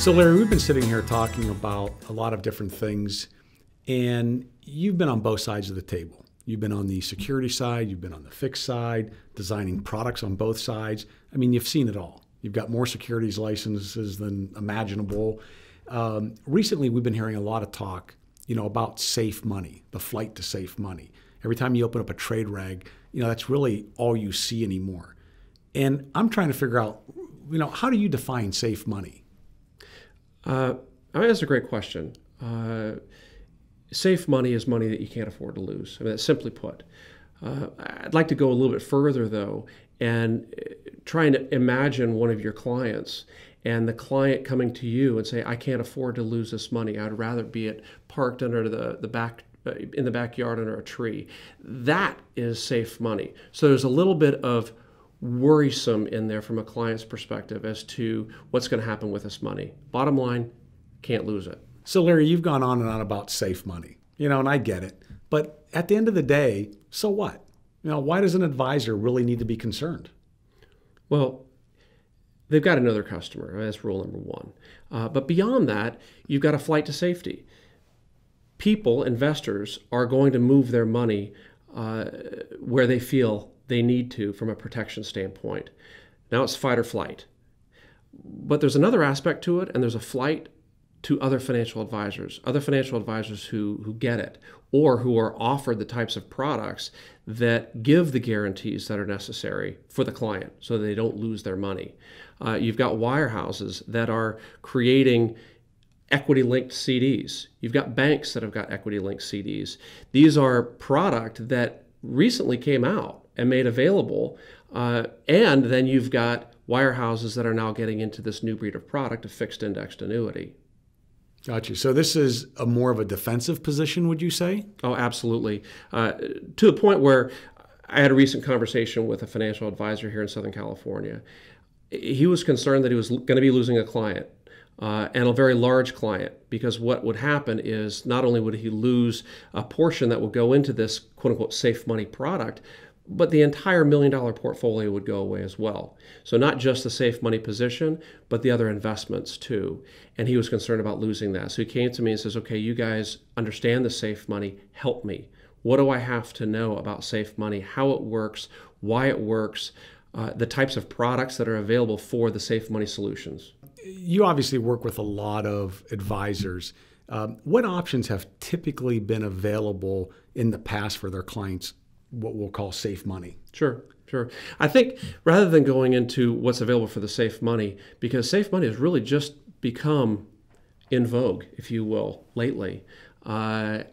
So Larry, we've been sitting here talking about a lot of different things, and you've been on both sides of the table. You've been on the security side, you've been on the fixed side, designing products on both sides. I mean, you've seen it all. You've got more securities licenses than imaginable. Recently, we've been hearing a lot of talk, about safe money, the flight to safe money. Every time you open up a trade rag, that's really all you see anymore. And I'm trying to figure out, how do you define safe money? I mean, that's a great question. Safe money is money that you can't afford to lose. I mean, that's simply put. I'd like to go a little bit further, though, and trying to imagine one of your clients and the client coming to you and say, I can't afford to lose this money. I'd rather be it parked under in the backyard under a tree. That is safe money. So there's a little bit of worrisome in there from a client's perspective as to what's going to happen with this money. Bottom line, can't lose it. So Larry, you've gone on and on about safe money, and I get it. But at the end of the day, so what? Why does an advisor really need to be concerned? Well, they've got another customer. I mean, that's rule number one. But beyond that, you've got a flight to safety. People, investors, are going to move their money where they feel they need to from a protection standpoint. Now it's fight or flight. But there's another aspect to it, and there's a flight to other financial advisors who get it, or who are offered the types of products that give the guarantees that are necessary for the client so that they don't lose their money. You've got wirehouses that are creating equity-linked CDs. You've got banks that have got equity-linked CDs. These are product that recently came out and made available, and then you've got wirehouses that are now getting into this new breed of product, a fixed indexed annuity. Got you. So this is a more of a defensive position, would you say? Oh, absolutely. To the point where I had a recent conversation with a financial advisor here in Southern California. He was concerned that he was going to be losing a client, and a very large client, because what would happen is not only would he lose a portion that would go into this quote-unquote safe money product, but the entire $1 million portfolio would go away as well. So not just the safe money position, but the other investments too. And he was concerned about losing that. So he came to me and says, okay, you guys understand the safe money, help me. What do I have to know about safe money, how it works, why it works, the types of products that are available for the safe money solutions? You obviously work with a lot of advisors. What options have typically been available in the past for their clients, what we'll call safe money? Sure. I think rather than going into what's available for the safe money, because safe money has really just become in vogue, if you will, lately, let's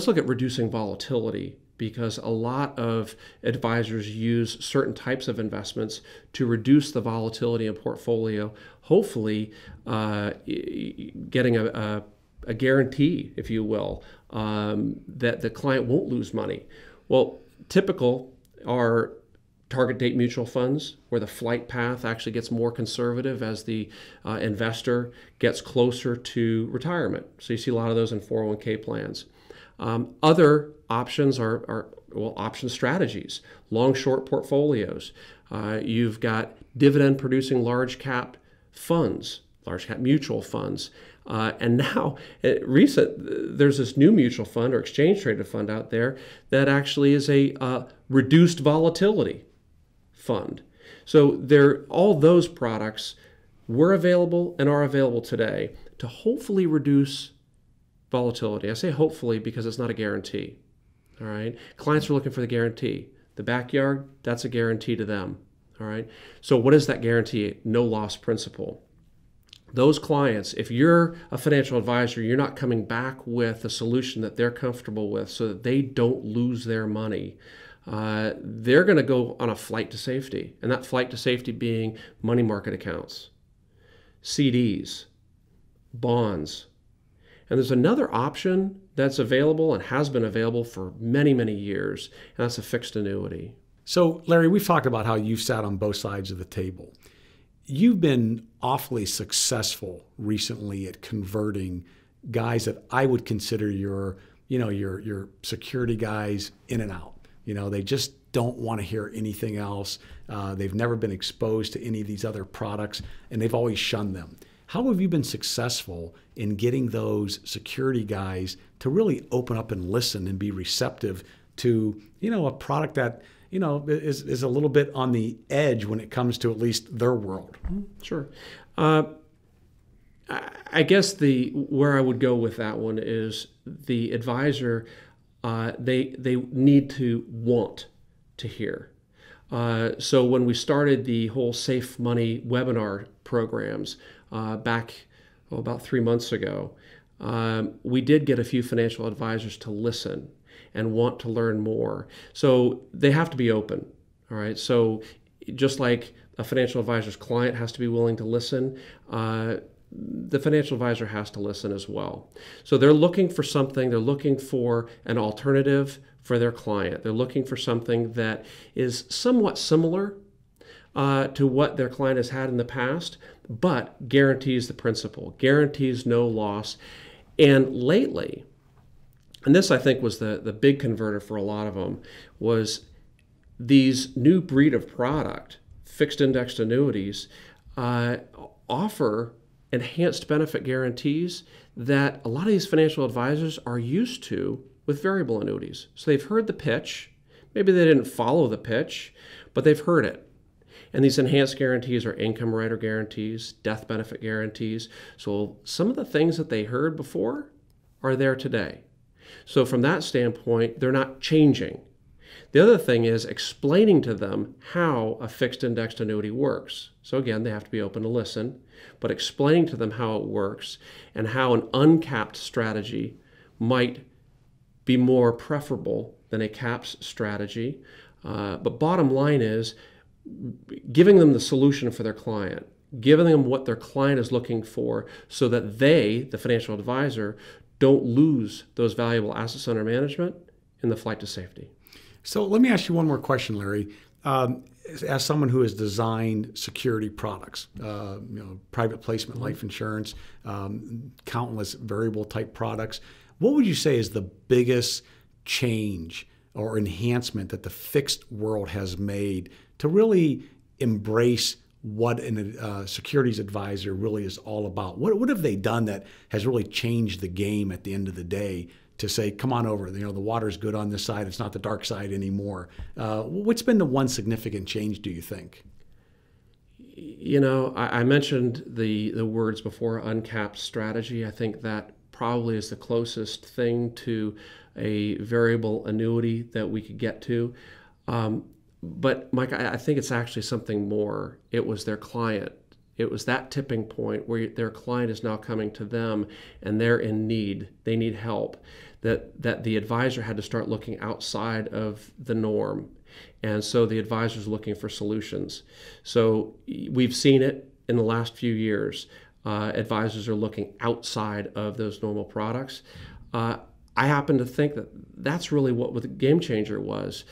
look at reducing volatility, because a lot of advisors use certain types of investments to reduce the volatility in portfolio, hopefully getting a guarantee, if you will, that the client won't lose money. Well, typical are target date mutual funds, where the flight path actually gets more conservative as the investor gets closer to retirement. So you see a lot of those in 401k plans. Other options are option strategies, long-short portfollios. You've got dividend-producing large-cap funds, large-cap mutual funds. And now, there's this new mutual fund or exchange-traded fund out there that actually is a reduced volatility fund. So all those products were available and are available today to hopefully reduce volatility. I say hopefully because it's not a guarantee. All right. Clients are looking for the guarantee. The backyard, that's a guarantee to them. All right. So what is that guarantee? No loss principle. Those clients, if you're a financial advisor, you're not coming back with a solution that they're comfortable with so that they don't lose their money. They're going to go on a flight to safety, and that flight to safety being money market accounts, CDs, bonds. And there's another option that's available and has been available for many, many years, and that's a fixed annuity. So, Larry, we've talked about how you've sat on both sides of the table. You've been awfully successful recently at converting guys that I would consider your security guys in and out. They just don't want to hear anything else. They've never been exposed to any of these other products, and they've always shunned them. How have you been successful in getting those security guys to really open up and listen and be receptive to, a product that, is a little bit on the edge when it comes to at least their world? Sure. I guess where I would go with that one is the advisor, they need to want to hear. So when we started the whole Safe Money webinar programs back about 3 months ago, we did get a few financial advisors to listen and want to learn more. So they have to be open. All right. So just like a financial advisor's client has to be willing to listen, the financial advisor has to listen as well. So they're looking for something, they're looking for an alternative for their client. They're looking for something that is somewhat similar to what their client has had in the past, but guarantees the principal, guarantees no loss. And lately, and this I think was the big converter for a lot of them, was these new breed of product, fixed indexed annuities, offer enhanced benefit guarantees that a lot of these financial advisors are used to with variable annuities. So they've heard the pitch. Maybe they didn't follow the pitch, but they've heard it. And these enhanced guarantees are income rider guarantees, death benefit guarantees. So some of the things that they heard before are there today. So from that standpoint, they're not changing. The other thing is explaining to them how a fixed indexed annuity works. So again, they have to be open to listen, but explaining to them how it works and how an uncapped strategy might be more preferable than a caps strategy. But bottom line is giving them the solution for their client, giving them what their client is looking for so that they, the financial advisor, don't lose those valuable assets under management in the flight to safety. So let me ask you one more question, Larry. As someone who has designed security products, private placement, life insurance, countless variable type products, what would you say is the biggest change or enhancement that the fixed world has made to really embrace what a securities advisor really is all about? What have they done that has really changed the game at the end of the day to say, come on over, the water's good on this side, it's not the dark side anymore? What's been the one significant change, do you think? I mentioned the words before, uncapped strategy. I think that probably is the closest thing to a variable annuity that we could get to. But Mike, I think it's actually something more. It was their client. It was that tipping point where their client is now coming to them and they're in need. They need help. That the advisor had to start looking outside of the norm. And so the advisor's looking for solutions. So we've seen it in the last few years. Advisors are looking outside of those normal products. I happen to think that that's really what the game changer was.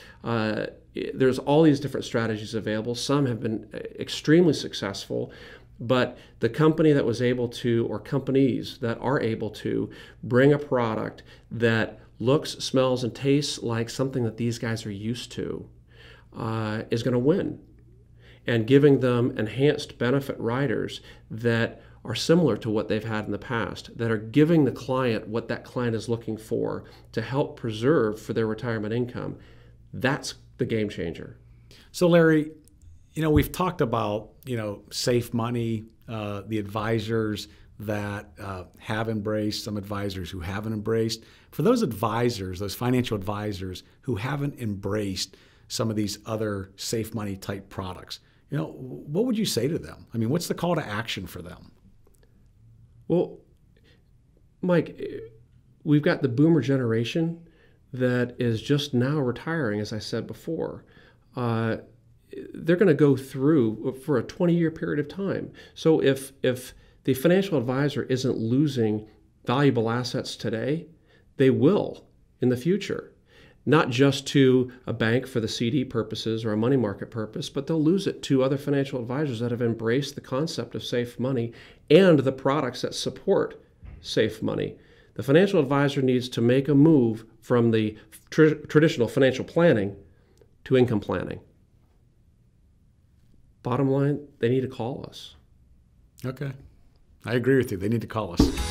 There's all these different strategies available. Some have been extremely successful, but the company that was able to, or companies that are able to, bring a product that looks, smells, and tastes like something that these guys are used to is going to win. And giving them enhanced benefit riders that are similar to what they've had in the past, that are giving the client what that client is looking for to help preserve for their retirement income, that's the game changer. So Larry, we've talked about, safe money, the advisors that have embraced, some advisors who haven't embraced. For those advisors, those financial advisors who haven't embraced some of these other safe money type products, what would you say to them? I mean, what's the call to action for them? Well, Mike, we've got the boomer generation that is just now retiring, as I said before. They're going to go through for a 20-year period of time. So if the financial advisor isn't losing valuable assets today, they will in the future. Not just to a bank for the CD purposes or a money market purpose, but they'll lose it to other financial advisors that have embraced the concept of safe money and the products that support safe money. The financial advisor needs to make a move from the traditional financial planning to income planning. Bottom line, they need to call us. Okay. I agree with you. They need to call us.